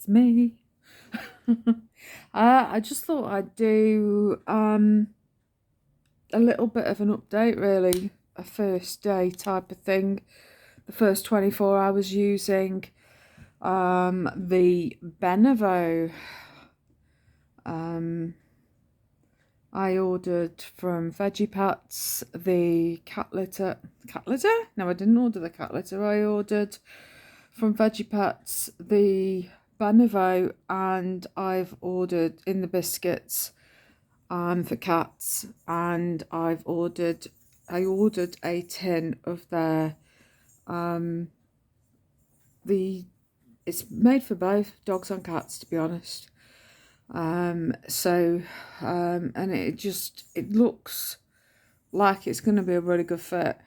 it's me. I just thought I'd do a little bit of an update, really, a first day type of thing. The first 24 hours using the Benevo. I ordered from veggiepets the cat litter. Cat litter? No, I didn't order the cat litter. I ordered from veggiepets the benevo, and I've ordered in the biscuits for cats, and I ordered a tin of their the it's made for both dogs and cats, to be honest. And it looks like it's going to be a really good fit.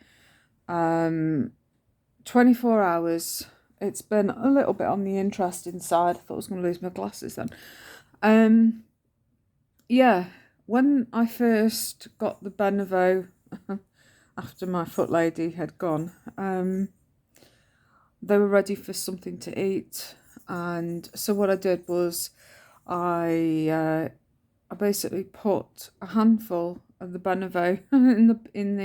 24 hours. It's been a little bit on the interesting side. I thought I was going to lose my glasses then. Yeah, when I first got the benevo after my foot lady had gone, they were ready for something to eat, and so what I did was I basically put a handful of the benevo in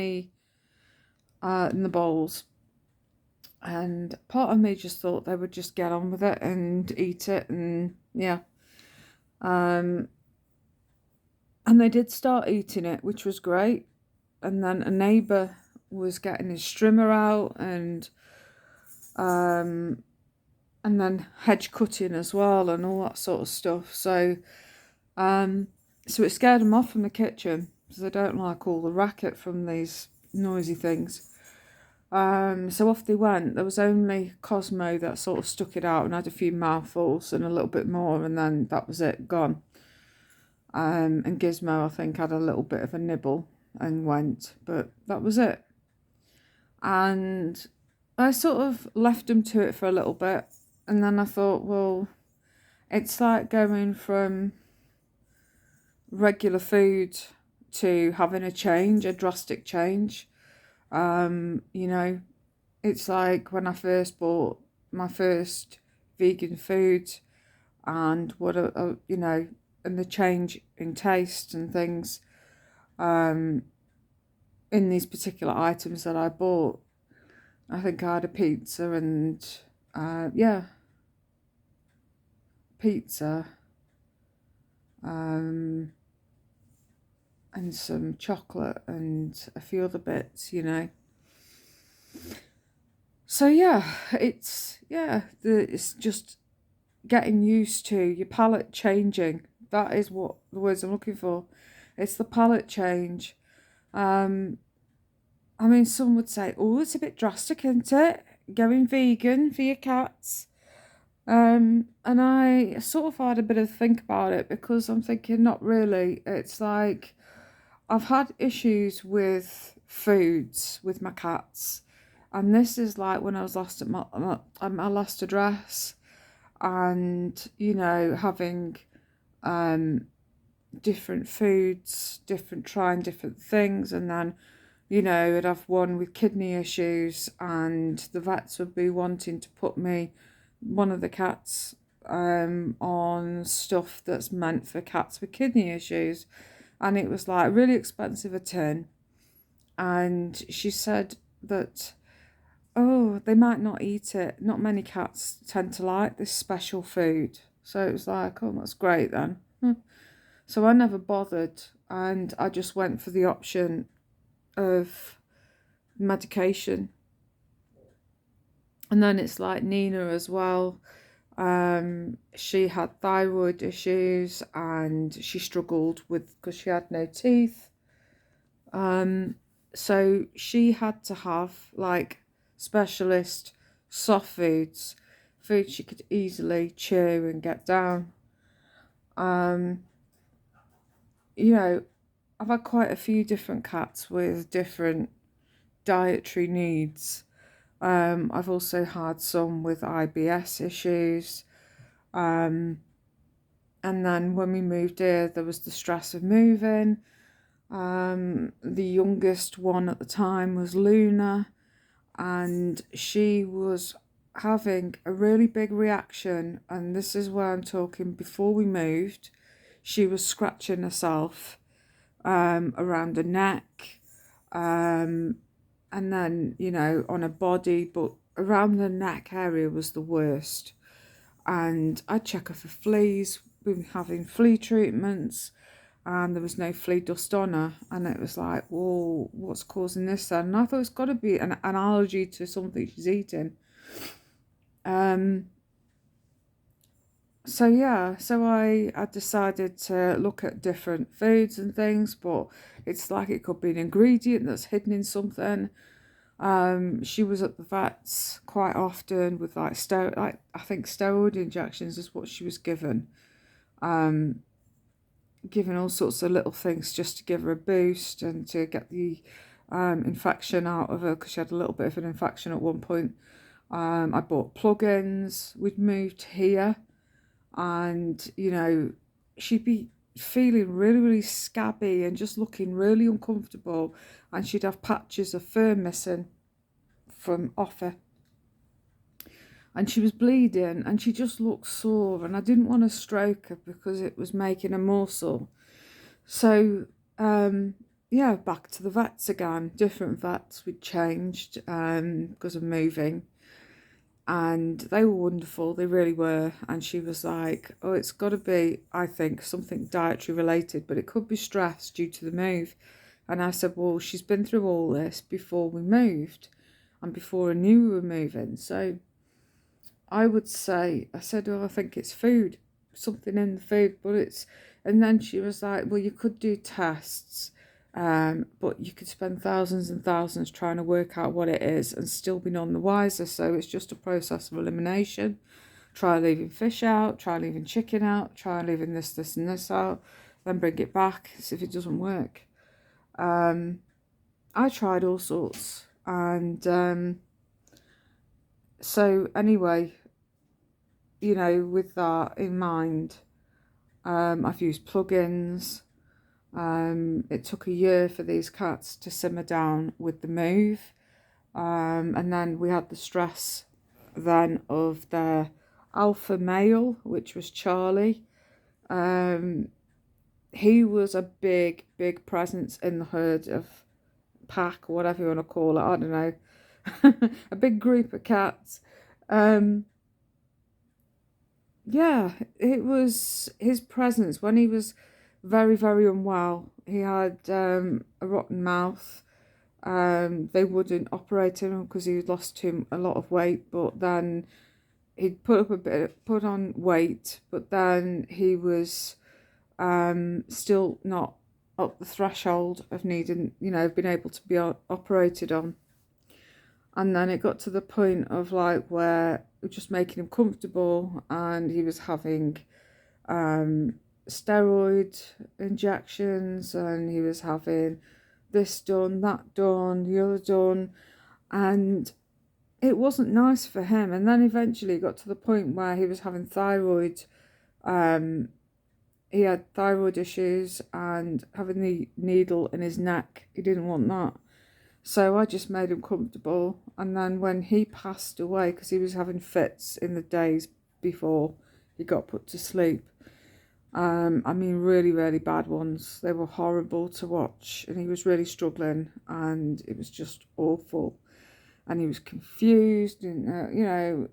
the bowls, and part of me just thought they would just get on with it and eat it, and yeah, and they did start eating it, which was great. And then a neighbour was getting his strimmer out, and then hedge cutting as well, and all that sort of stuff. So it scared them off from the kitchen, because they don't like all the racket from these noisy things. So off they went. There was only Cosmo that sort of stuck it out and had a few mouthfuls and a little bit more, and then that was it, gone. And Gizmo, I think, had a little bit of a nibble and went, but that was it. And I sort of left them to it for a little bit, and then I thought, well, it's like going from regular food to having a drastic change. It's like when I first bought my first vegan food, and and the change in taste and things in these particular items that I bought. I think I had a pizza and pizza and some chocolate and a few other bits, So it's just getting used to your palate changing. That is what the words I'm looking for. It's the palate change. Some would say, oh, it's a bit drastic, isn't it? Going vegan for your cats. And I sort of had a bit of a think about it, because I'm thinking, not really. It's like, I've had issues with foods with my cats, and this is like when I was last at my last address, and having different foods, trying different things, and then I'd have one with kidney issues, and the vets would be wanting to put one of the cats on stuff that's meant for cats with kidney issues, and it was like really expensive a tin. And she said that, oh, they might not eat it. Not many cats tend to like this special food. So it was like, oh, that's great then. So I never bothered, and I just went for the option of medication. And then it's like Nina as well. She had thyroid issues, and she struggled because she had no teeth. So she had to have like specialist soft foods, food she could easily chew and get down. I've had quite a few different cats with different dietary needs. I've also had some with IBS issues. And then when we moved here, there was the stress of moving. The youngest one at the time was Luna, and she was having a really big reaction, and this is where I'm talking before we moved. She was scratching herself around her neck, and then, you know, on her body, but around the neck area was the worst. And I'd check her for fleas. We've been having flea treatments, and there was no flea dust on her. And it was like, whoa, what's causing this then? And I thought it's got to be an allergy to something she's eating. So yeah, so I decided to look at different foods and things, but it's like it could be an ingredient that's hidden in something. She was at the vets quite often with like I think steroid injections is what she was given. Given all sorts of little things just to give her a boost and to get the infection out of her, because she had a little bit of an infection at one point. I bought plugins. We'd moved here, and you know, she'd be feeling really, really scabby and just looking really uncomfortable, and she'd have patches of fur missing from off her, and she was bleeding, and she just looked sore, and I didn't want to stroke her because it was making her more sore. So yeah, back to the vets again. Different vets. We'd changed because of moving, and they were wonderful. They really were. And she was like, oh, it's got to be, I think, something dietary related, but it could be stress due to the move. And I said, well, she's been through all this before we moved and before I knew we were moving. So I would say, I said, oh, I think it's food, something in the food, but it's, and then she was like, well, you could do tests, but you could spend thousands and thousands trying to work out what it is and still be none the wiser. So it's just a process of elimination. Try leaving fish out, try leaving chicken out, try leaving this, this and this out, then bring it back, see if it doesn't work. I tried all sorts, and so anyway, you know, with that in mind, I've used plugins. It took a year for these cats to simmer down with the move, and then we had the stress then of their alpha male, which was Charlie. He was a big, big presence in the herd of pack, or whatever you want to call it, I don't know. A big group of cats. Yeah, it was his presence when he was very, very unwell. He had a rotten mouth. They wouldn't operate him because he lost him a lot of weight, but then he'd put on weight, but then he was still not up the threshold of needing, you know, being able to be operated on. And then it got to the point of like where it was just making him comfortable, and he was having steroid injections, and he was having this done, that done, the other done, and it wasn't nice for him. And then eventually it got to the point where he was having thyroid, he had thyroid issues, and having the needle in his neck, he didn't want that. So I just made him comfortable. And then when he passed away, because he was having fits in the days before he got put to sleep, I mean really, really bad ones. They were horrible to watch, and he was really struggling, and it was just awful. And he was confused, and you know,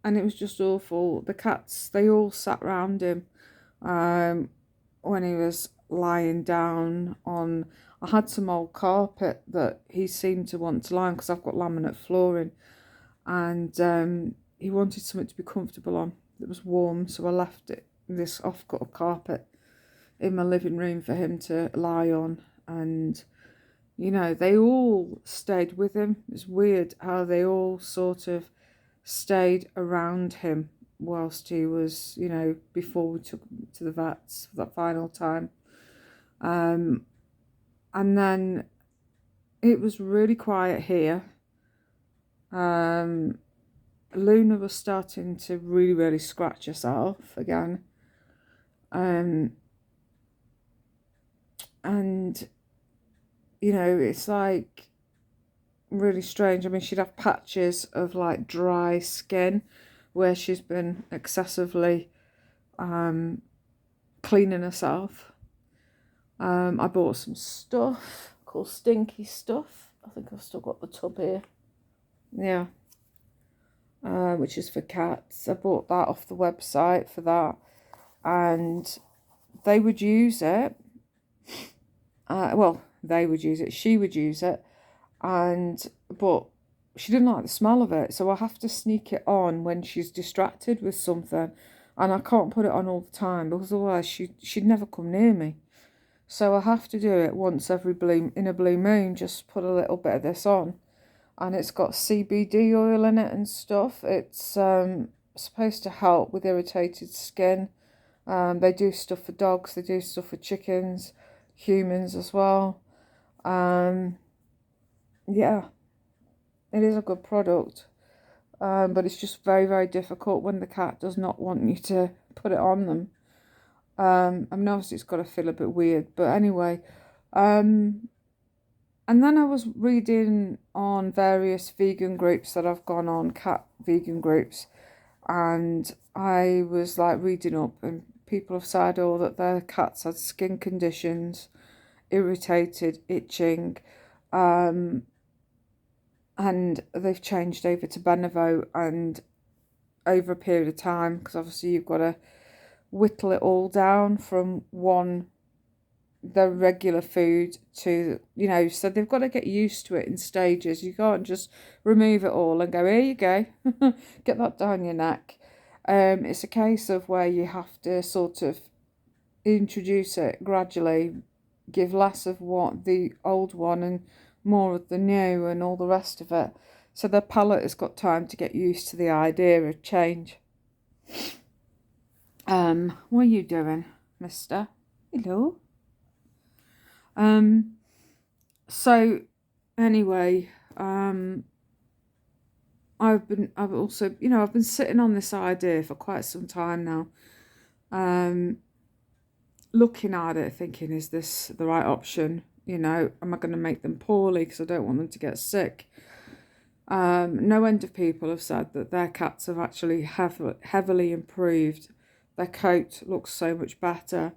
and it was just awful. The cats, they all sat round him when he was lying down on, I had some old carpet that he seemed to want to lie on because I've got laminate flooring, and he wanted something to be comfortable on that was warm, so I left it, this off-cut of carpet, in my living room for him to lie on. And you know, they all stayed with him. It's weird how they all sort of stayed around him whilst he was, you know, before we took him to the vets for that final time. And then it was really quiet here. Luna was starting to really, really scratch herself again. And, you know, it's like really strange. I mean, she'd have patches of like dry skin where she's been excessively cleaning herself. I bought some stuff called Stinky Stuff. I think I've still got the tub here. Yeah. Which is for cats. I bought that off the website for that. And they would use it. Well, they would use it. She would use it. But she didn't like the smell of it. So I have to sneak it on when she's distracted with something. And I can't put it on all the time because otherwise she'd never come near me. So I have to do it once in a blue moon, just put a little bit of this on. And it's got CBD oil in it and stuff. It's supposed to help with irritated skin. They do stuff for dogs, they do stuff for chickens, humans as well. Yeah, it is a good product. But it's just very, very difficult when the cat does not want you to put it on them. I mean, obviously it's got to feel a bit weird, but anyway. And then I was reading on various vegan groups that I've gone on, cat vegan groups, and I was like reading up, and people have said, oh, that their cats had skin conditions, irritated, itching, and they've changed over to Benevo, and over a period of time, because obviously you've got to whittle it all down from the regular food to, so they've got to get used to it in stages. You can't just remove it all and go, here you go, get that down your neck. It's a case of where you have to sort of introduce it gradually, give less of what the old one and more of the new and all the rest of it. So the palate has got time to get used to the idea of change. What are you doing, mister? Hello. So anyway, I've also, I've been sitting on this idea for quite some time now. Looking at it, thinking, is this the right option? Am I going to make them poorly because I don't want them to get sick? No end of people have said that their cats have actually heavily improved. Their coat looks so much better.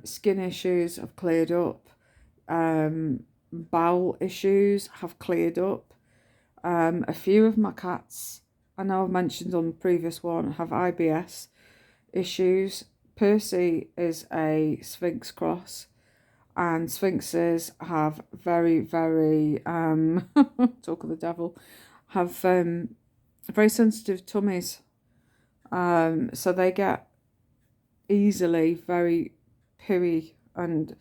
Skin issues have cleared up. Bowel issues have cleared up. A few of my cats, I know I've mentioned on the previous one, have IBS issues. Percy is a Sphinx cross, and Sphinxes have very, very, talk of the devil, have very sensitive tummies. So they get easily very pooey, and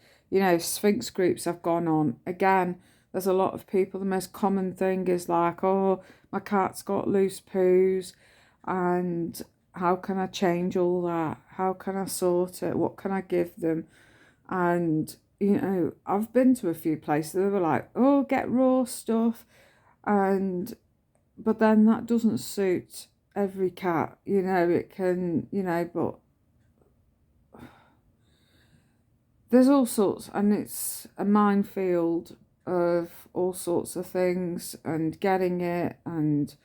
Sphinx groups have gone on. Again, there's a lot of people, the most common thing is like, oh, my cat's got loose poos, and how can I change all that? How can I sort it? What can I give them? And I've been to a few places, they were like, oh, get raw stuff, but then that doesn't suit every cat. It can, but there's all sorts, and it's a minefield of all sorts of things and getting it, and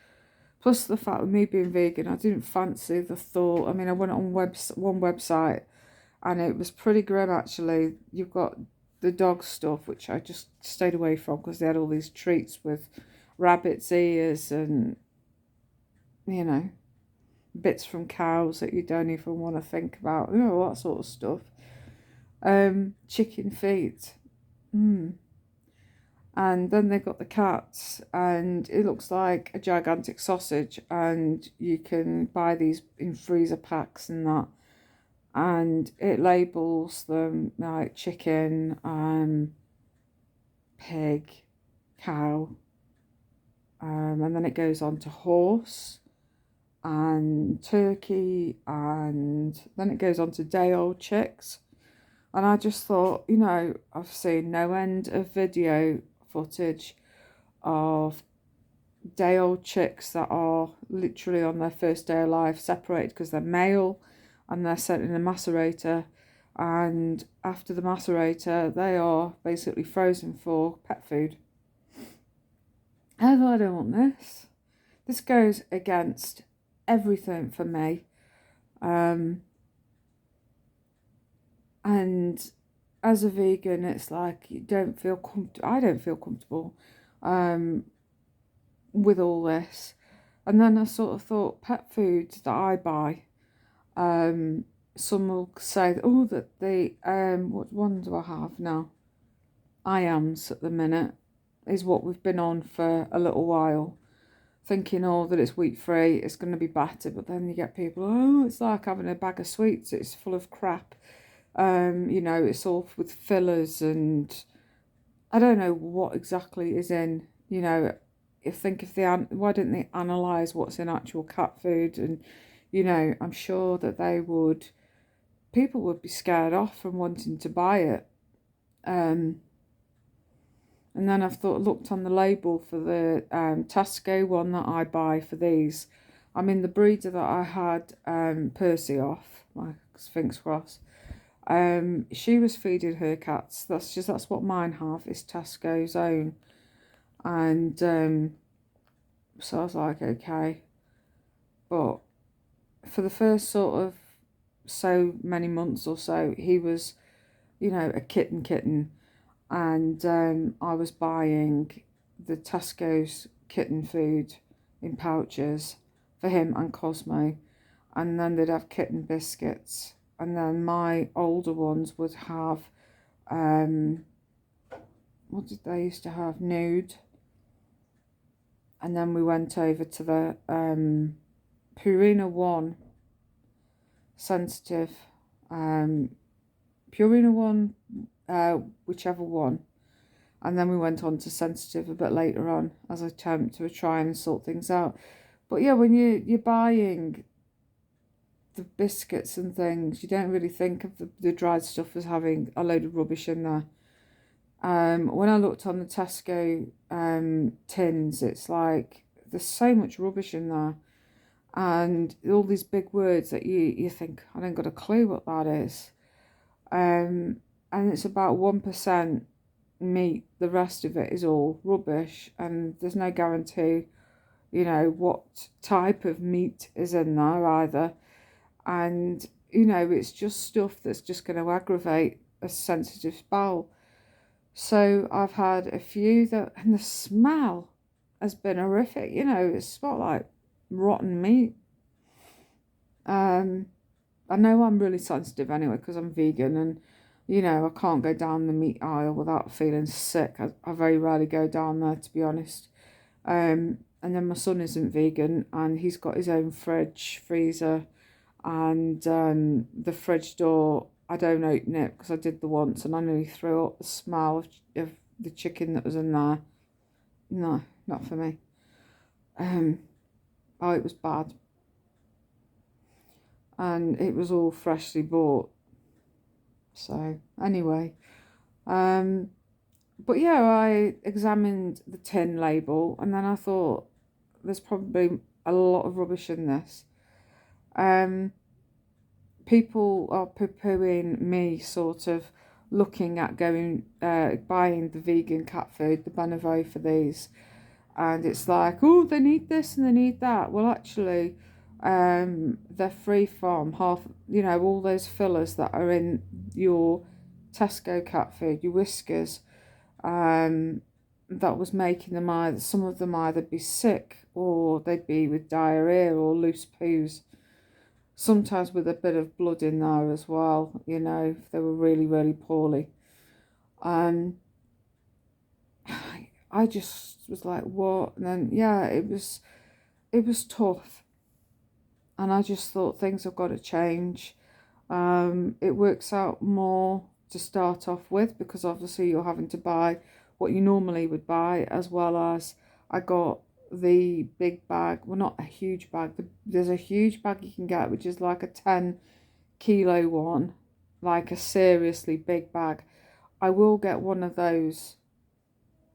plus the fact of me being vegan, I didn't fancy the thought. I mean, I went on one website and it was pretty grim actually. You've got the dog stuff, which I just stayed away from because they had all these treats with rabbit's ears and bits from cows that you don't even want to think about, that sort of stuff. Chicken feet. And then they've got the cats, and it looks like a gigantic sausage, and you can buy these in freezer packs and that, and it labels them like chicken, pig, cow, and then it goes on to horse and turkey, and then it goes on to day-old chicks. And I just thought, I've seen no end of video footage of day-old chicks that are literally on their first day of life, separated because they're male, and they're sent in a macerator, and after the macerator they are basically frozen for pet food. I thought, I don't want this. This goes against everything for me. And as a vegan, it's like you don't feel I don't feel comfortable with all this. And then I sort of thought pet foods that I buy, some will say, oh, that the what one do I have now? IAMS at the minute is what we've been on for a little while, thinking, oh, that it's wheat free, it's going to be better. But then you get people, oh, it's like having a bag of sweets, it's full of crap. It's all with fillers, and I don't know what exactly is in, why didn't they analyse what's in actual cat food? And, I'm sure that people would be scared off from wanting to buy it. And then I've looked on the label for the Tesco one that I buy for these. I mean, the breeder that I had Percy off, my Sphinx cross, she was feeding her cats. That's what mine have, is Tesco's own. And so I was like, okay. But for the first sort of so many months or so, he was, a kitten. And I was buying the Tesco's kitten food in pouches for him and Cosmo. And then they'd have kitten biscuits. And then my older ones would have, what did they used to have? Nude. And then we went over to the Purina 1 sensitive, Purina 1, whichever one. And then we went on to sensitive a bit later on as I attempt to try and sort things out. But yeah, when you're buying the biscuits and things, you don't really think of the dried stuff as having a load of rubbish in there. When I looked on the Tesco tins, it's like there's so much rubbish in there, and all these big words that you think, I don't got a clue what that is. And it's about 1% meat, the rest of it is all rubbish, and there's no guarantee, what type of meat is in there either. And, it's just stuff that's just going to aggravate a sensitive bowel. So I've had a few and the smell has been horrific. It smelled like rotten meat. I know I'm really sensitive anyway because I'm vegan, and I can't go down the meat aisle without feeling sick. I very rarely go down there, to be honest. And then my son isn't vegan, and he's got his own freezer, and the fridge door, I don't open it because I did the once and I nearly threw up the smell of the chicken that was in there. No, not for me. Oh, it was bad. And it was all freshly bought. So, anyway. But yeah, I examined the tin label, and then I thought, there's probably a lot of rubbish in this. People are poo-pooing me sort of looking at buying the vegan cat food, the benevo for these, and it's like, oh, they need this and they need that. Well, actually, they're free from all those fillers that are in your Tesco cat food, your Whiskers, that was making them some of them either be sick, or they'd be with diarrhea or loose poos. Sometimes with a bit of blood in there as well, if they were really, really poorly. I just was like, what? And then, yeah, it was tough. And I just thought things have got to change. It works out more to start off with, because obviously you're having to buy what you normally would buy, as well as I got the big bag, well, not a huge bag, there's a huge bag you can get, which is like a 10-kilo one, like a seriously big bag. I will get one of those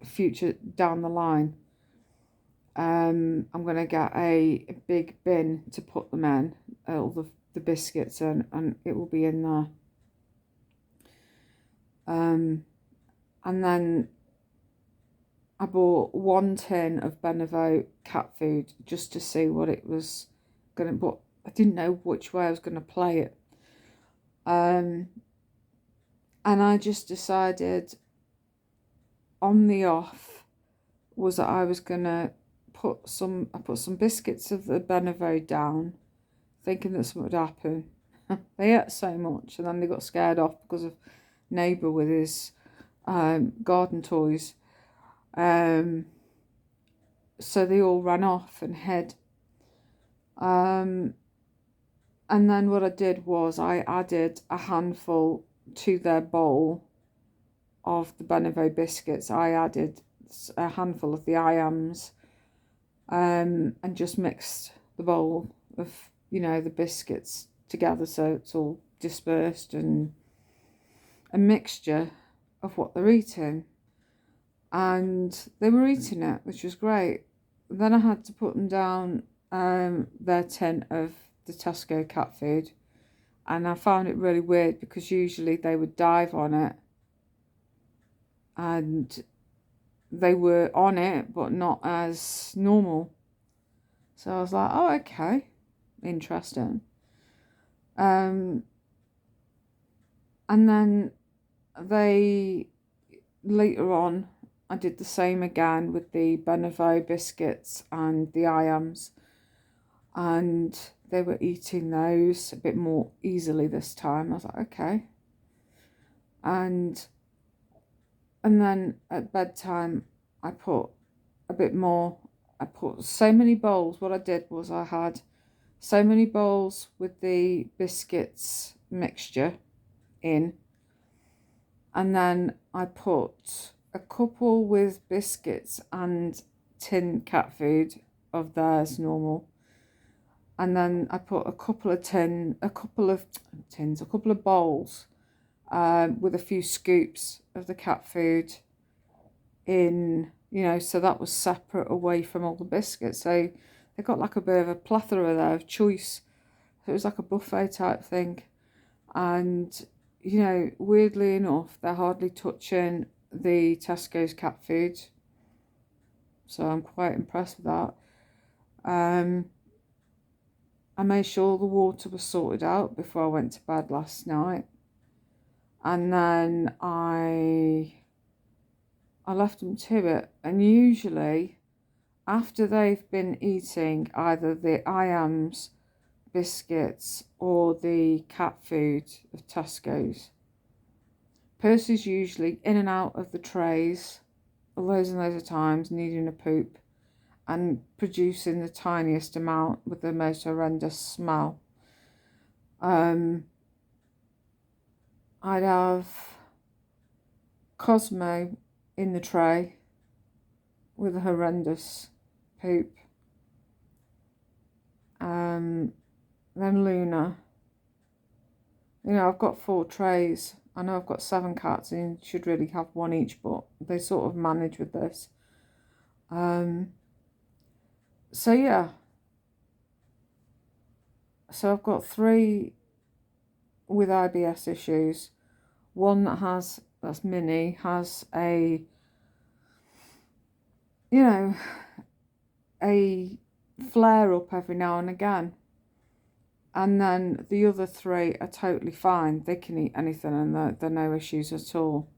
future down the line. I'm going to get a big bin to put them in, all the biscuits in, and it will be in there. And then I bought 1 tin of Benevo cat food just to see what it was going to, but I didn't know which way I was going to play it. And I just decided on the off was that I was going to put some biscuits of the Benevo down, thinking that something would happen. They ate so much and then they got scared off because of neighbour with his garden toys. So they all ran off and hid. And then what I did was I added a handful to their bowl of the Benevo biscuits. I added a handful of the iams and just mixed the bowl of, the biscuits together so it's all dispersed and a mixture of what they're eating. And they were eating it, which was great. Then I had to put them down their tin of the Tesco cat food, and I found it really weird because usually they would dive on it, and they were on it but not as normal. So I was like, oh, okay, interesting. And then later on I did the same again with the Benevo biscuits and the iams, and they were eating those a bit more easily this time. I was like, okay. And then at bedtime I put a bit more. I put so many bowls. What I did was I had so many bowls with the biscuits mixture in, and then I put a couple with biscuits and tin cat food of theirs normal, and then I put a couple of bowls with a few scoops of the cat food in, so that was separate away from all the biscuits. So they got like a bit of a plethora there of choice. So it was like a buffet type thing. And, weirdly enough, they're hardly touching the Tesco's cat food. So I'm quite impressed with that. I made sure the water was sorted out before I went to bed last night. And then I left them to it. And usually, after they've been eating either the iams, biscuits, or the cat food of Tesco's, Percy's usually in and out of the trays loads and loads of times, needing a poop and producing the tiniest amount with the most horrendous smell. I'd have Cosmo in the tray with a horrendous poop. Then Luna. I've got 4 trays. I know I've got 7 cats and you should really have 1 each, but they sort of manage with this. So yeah. So I've got 3 with IBS issues. One that's Minnie, has a flare up every now and again. And then the other 3 are totally fine. They can eat anything and they're no issues at all.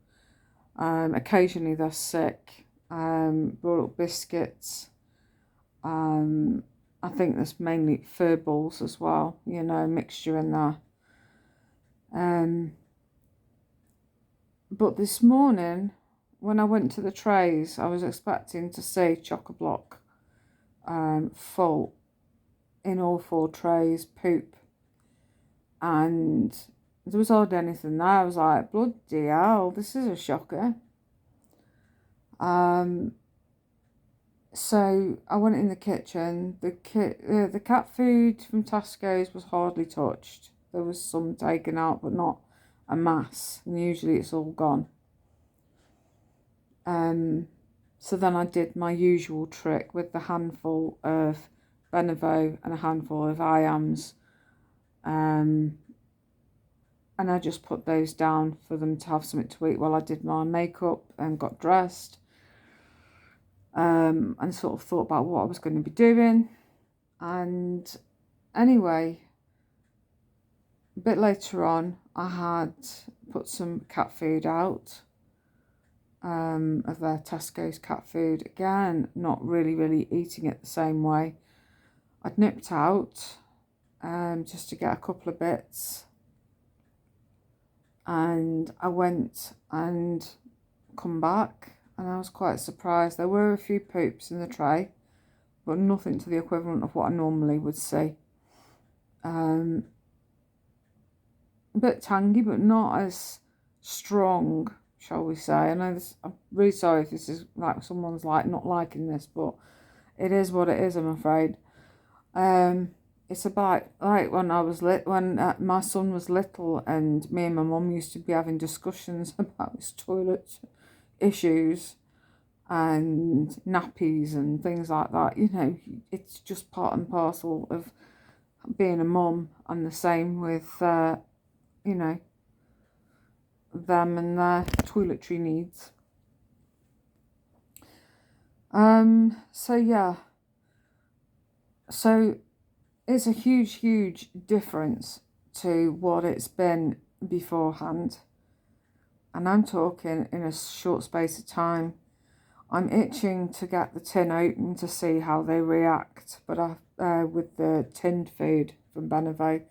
Occasionally they're sick. Brought up biscuits. I think there's mainly fur balls as well, mixture in there. But this morning, when I went to the trays, I was expecting to see chock-a-block full in all 4 trays, poop. And there was hardly anything there. I was like, bloody hell, this is a shocker. So I went in the kitchen. The cat food from Tesco's was hardly touched. There was some taken out, but not a mass. And usually it's all gone. So then I did my usual trick with the handful of Benevo and a handful of iams. And I just put those down for them to have something to eat while I did my makeup and got dressed. and sort of thought about what I was going to be doing. And anyway, a bit later on, I had put some cat food out, of their Tesco's cat food. Again, not really eating it the same way. I'd nipped out just to get a couple of bits, and I went and come back, and I was quite surprised. There were a few poops in the tray, but nothing to the equivalent of what I normally would see. A bit tangy, but not as strong, shall we say. I know this, I'm really sorry if this is like someone's like not liking this, but it is what it is, I'm afraid. It's about like when I was when my son was little, and me and my mum used to be having discussions about his toilet issues and nappies and things like that. You know, it's just part and parcel of being a mum, and the same with you know, them and their toiletry needs. So yeah, so it's a huge difference to what it's been beforehand, and I'm talking in a short space of time. I'm itching to get the tin open to see how they react, but with the tinned food from Benevo.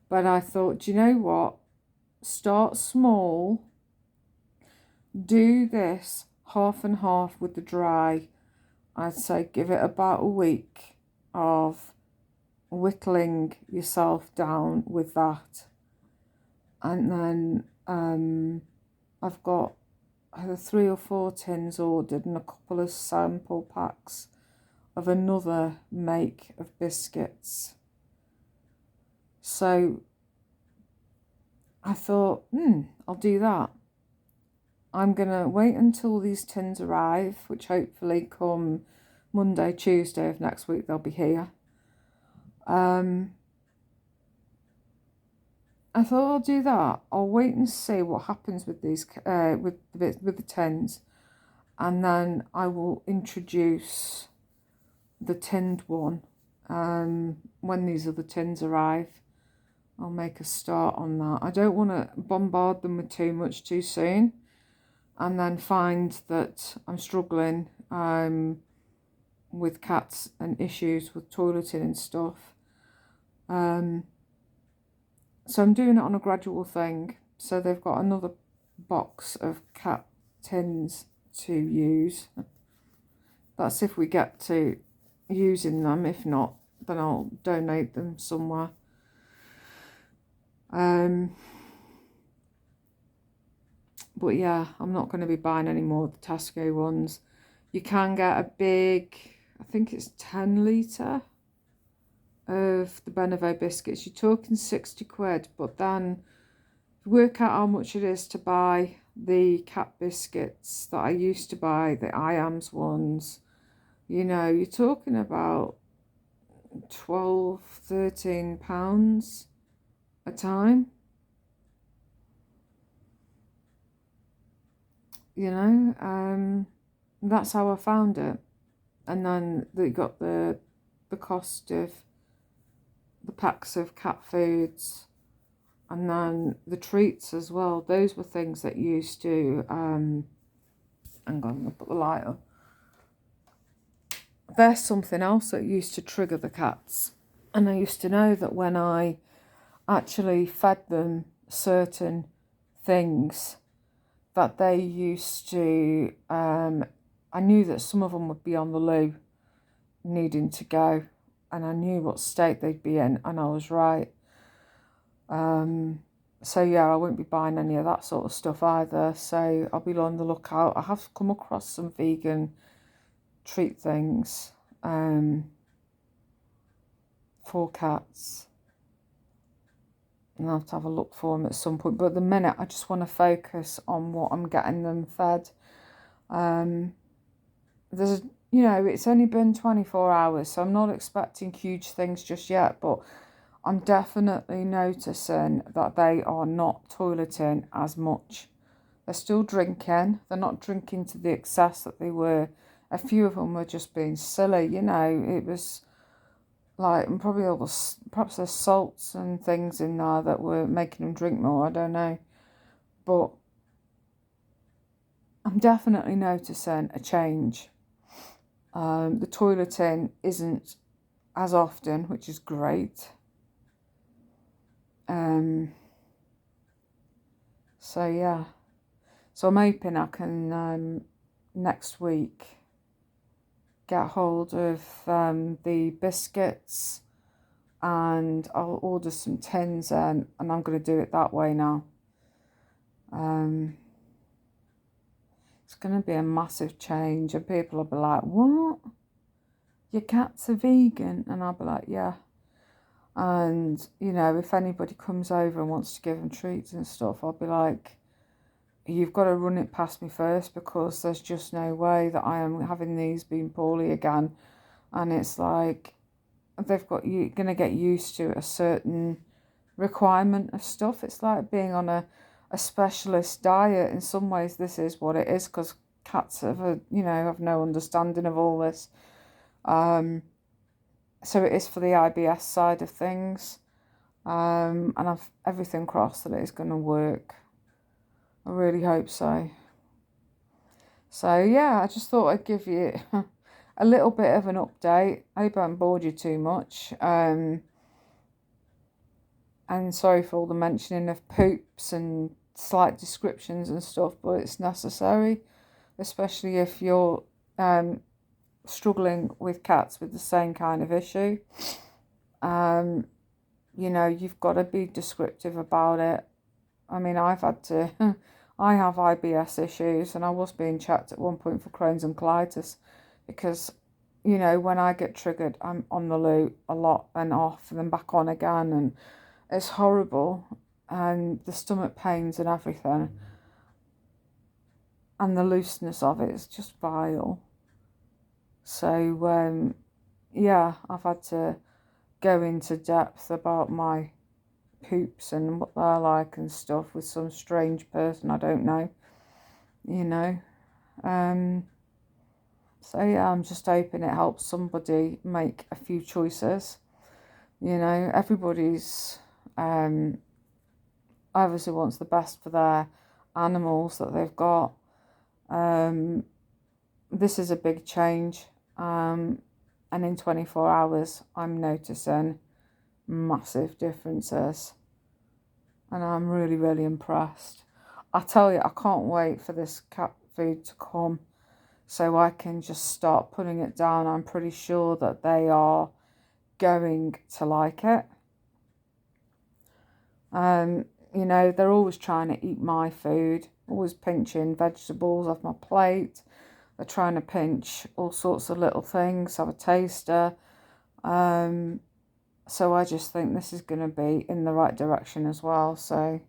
But I thought, do you know what? Start small. Do this half and half with the dry. I'd say give it about a week of whittling yourself down with that. And then I've got 3 or 4 tins ordered and a couple of sample packs of another make of biscuits. So I thought, I'll do that. I'm going to wait until these tins arrive, which hopefully come Monday, Tuesday of next week, they'll be here. I thought I'll do that. I'll wait and see what happens with these, with the tins, and then I will introduce the tinned one. When these other tins arrive, I'll make a start on that. I don't want to bombard them with too much too soon, and then find that I'm struggling with cats and issues with toileting and stuff. So I'm doing it on a gradual thing. So they've got another box of cat tins to use. That's if we get to using them. If not, then I'll donate them somewhere. But yeah, I'm not going to be buying any more of the Tesco ones. You can get a big, I think it's 10 litre of the Benevo biscuits. You're talking 60 quid, but then work out how much it is to buy the cat biscuits that I used to buy, the IAMS ones. You know, you're talking about £12, £13 a time. You know, that's how I found it. And then they got the cost of the packs of cat foods, and then the treats as well. Those were things that used to, hang on, I'll put the light up. There's something else that used to trigger the cats. And I used to know that when I actually fed them certain things, that they used to, I knew that some of them would be on the loo, needing to go, and I knew what state they'd be in, and I was right. So yeah, I won't be buying any of that sort of stuff either, so I'll be on the lookout. I have come across some vegan treat things for cats, and I'll have to have a look for them at some point, but at the minute I just want to focus on what I'm getting them fed. There's, you know, it's only been 24 hours, so I'm not expecting huge things just yet, but I'm definitely noticing that they are not toileting as much. They're still drinking. They're not drinking to the excess that they were a few of them were just being silly, you know. It was like, and probably all the, perhaps there's salts and things in there that were making them drink more, I don't know. But I'm definitely noticing a change. The toileting isn't as often, which is great. So yeah, so I'm hoping I can next week get hold of the biscuits, and I'll order some tins, and I'm going to do it that way now. It's going to be a massive change, and people will be like, what? Your cat's a vegan? And I'll be like, yeah. And, you know, if anybody comes over and wants to give them treats and stuff, I'll be like, you've got to run it past me first, because there's just no way that I am having these being poorly again. And it's like, you're going to get used to a certain requirement of stuff. It's like being on a specialist diet. In some ways, this is what it is, because cats have no understanding of all this. So it is for the IBS side of things. And I've everything crossed that it is going to work. I really hope so. So yeah, I just thought I'd give you a little bit of an update. I hope I haven't bored you too much. And sorry for all the mentioning of poops and slight descriptions and stuff, but it's necessary, especially if you're struggling with cats with the same kind of issue. You know, you've got to be descriptive about it. I mean, I have IBS issues, and I was being checked at one point for Crohn's and colitis, because, you know, when I get triggered, I'm on the loo a lot and off and then back on again, and it's horrible, and the stomach pains and everything, and the looseness of it is just vile. So, yeah, I've had to go into depth about my poops and what they're like and stuff with some strange person I don't know, you know. So yeah, I'm just hoping it helps somebody make a few choices. You know, everybody's obviously wants the best for their animals that they've got. This is a big change, and in 24 hours I'm noticing massive differences, and I'm really, really impressed. I tell you, I can't wait for this cat food to come so I can just start putting it down. I'm pretty sure that they are going to like it. You know, they're always trying to eat my food, always pinching vegetables off my plate. They're trying to pinch all sorts of little things, have a taster. So I just think this is going to be in the right direction as well. So,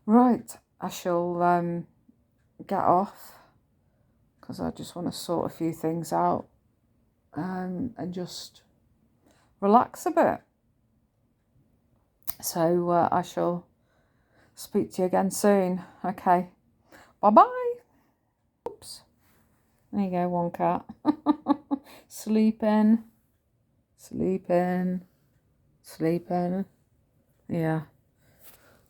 right, I shall get off, because I just want to sort a few things out and just relax a bit. So I shall speak to you again soon. Okay, bye-bye. Oops. There you go, one cat. Sleeping. Yeah.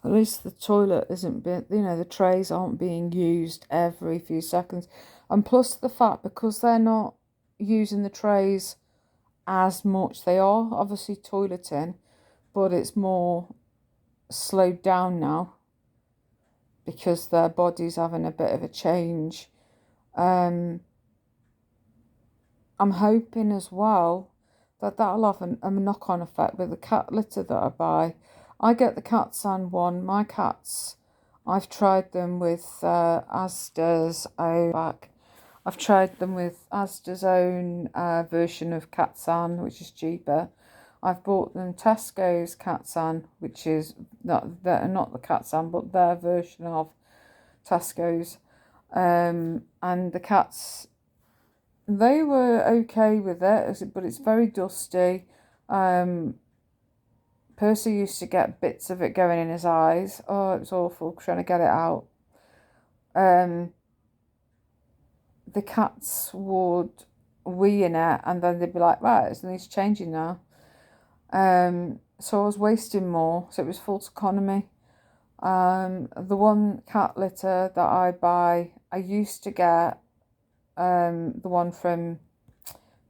At least the toilet isn't being, you know, the trays aren't being used every few seconds. And plus the fact, because they're not using the trays as much, they are obviously toileting, but it's more slowed down now because their body's having a bit of a change. I'm hoping as well that that'll have a knock-on effect with the cat litter that I buy. I get the Catsan one. My cats, I've tried them with Asda's own back. I've tried them with Asda's own version of Catsan, which is cheaper. I've bought them Tesco's Catsan, which is not the Catsan, but their version of Tesco's. And the cats, they were okay with it, but it's very dusty. Percy used to get bits of it going in his eyes. Oh, it was awful trying to get it out. the cats would wee in it, and then they'd be like, right, it needs changing now. So I was wasting more, so it was false economy. The one cat litter that I buy, I used to get the one from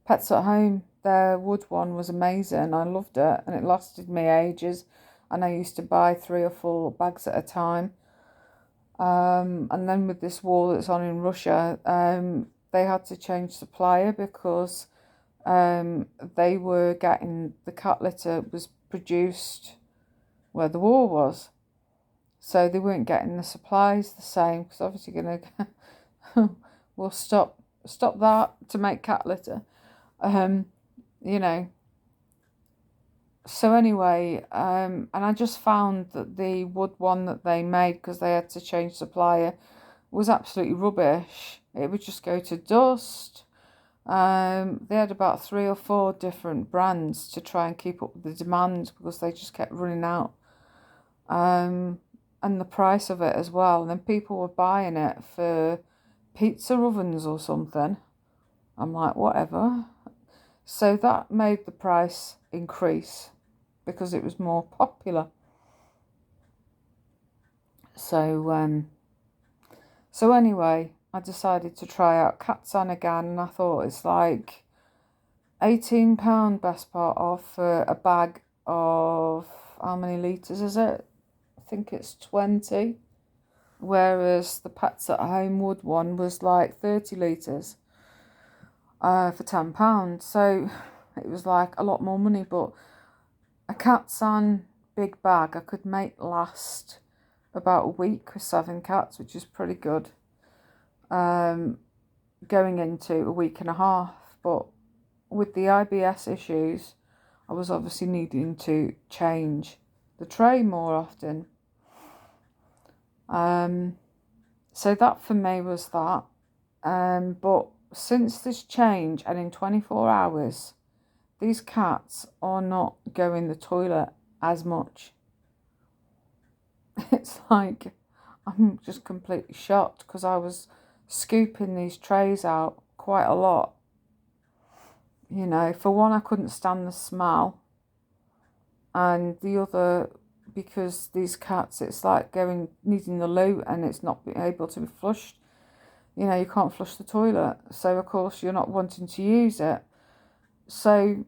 Pets at Home. Their wood one was amazing. I loved it, and it lasted me ages. And I used to buy 3 or 4 bags at a time. And then with this war that's on in Russia, they had to change supplier because they were getting, the cat litter was produced where the war was. So they weren't getting the supplies the same, because obviously going to, we'll stop that to make cat litter. You know. So anyway, and I just found that the wood one that they made, because they had to change supplier, was absolutely rubbish. It would just go to dust. They had about 3 or 4 different brands to try and keep up with the demand, because they just kept running out. And the price of it as well. And then people were buying it for pizza ovens or something. I'm like, whatever. So that made the price increase because it was more popular. So anyway, I decided to try out Katsan again, and I thought it's like £18 best part off for a bag of, how many litres is it? I think it's 20. Whereas the Pets at Home wood one was like 30 litres for £10. So it was like a lot more money, but a Katsan big bag I could make last about a week with 7 cats, which is pretty good. Going into a week and a half, but with the IBS issues, I was obviously needing to change the tray more often. So that for me was that. But since this change, and in 24 hours, these cats are not going the toilet as much. It's like, I'm just completely shocked, because I was scooping these trays out quite a lot. You know, for one, I couldn't stand the smell. And the other, because these cats, it's like needing the loo, and it's not able to be flushed. You know, you can't flush the toilet. So, of course, you're not wanting to use it. So,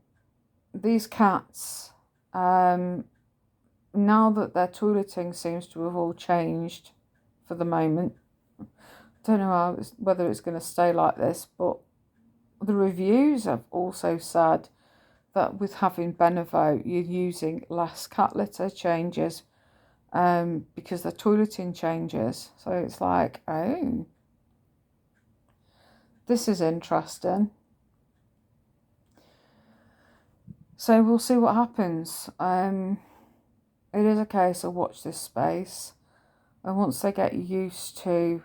these cats, now that their toileting seems to have all changed for the moment, I don't know whether it's going to stay like this, but the reviews have also said that with having Benevo, you're using less cat litter changes because the toileting changes. So it's like, oh, this is interesting. So we'll see what happens. It is a case of watch this space. And once they get used to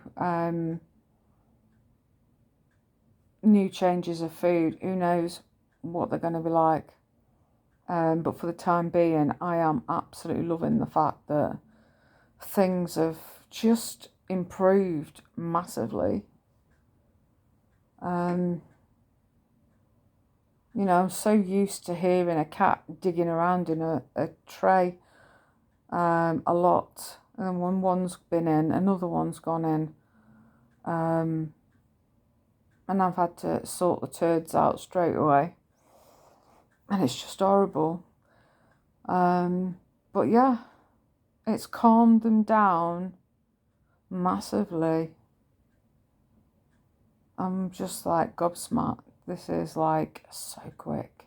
new changes of food, who knows what they're going to be like. But for the time being, I am absolutely loving the fact that things have just improved massively. You know, I'm so used to hearing a cat digging around in a tray a lot. And when one's been in, another one's gone in. And I've had to sort the turds out straight away. And it's just horrible. But yeah, it's calmed them down massively. I'm just like gobsmacked. This is like so quick.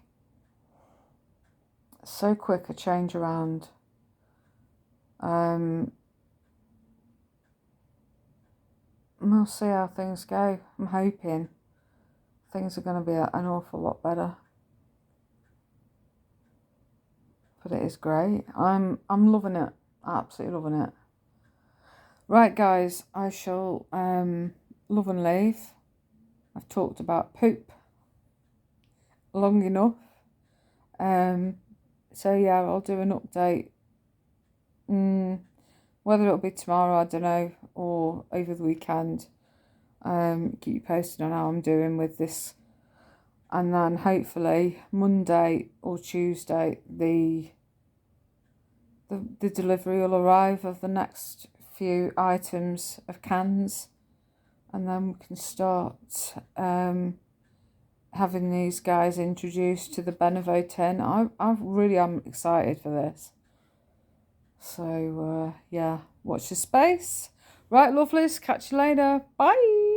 So quick a change around. We'll see how things go. I'm hoping things are going to be an awful lot better. But it is great. I'm loving it. Absolutely loving it. Right, guys, I shall love and leave. I've talked about poop long enough. So yeah, I'll do an update. Whether it'll be tomorrow, I don't know, or over the weekend. Keep you posted on how I'm doing with this. And then hopefully Monday or Tuesday the delivery will arrive of the next few items of cans, and then we can start having these guys introduced to the Benevo tin. I really am excited for this. So yeah, watch the space. Right, lovelies, catch you later. Bye.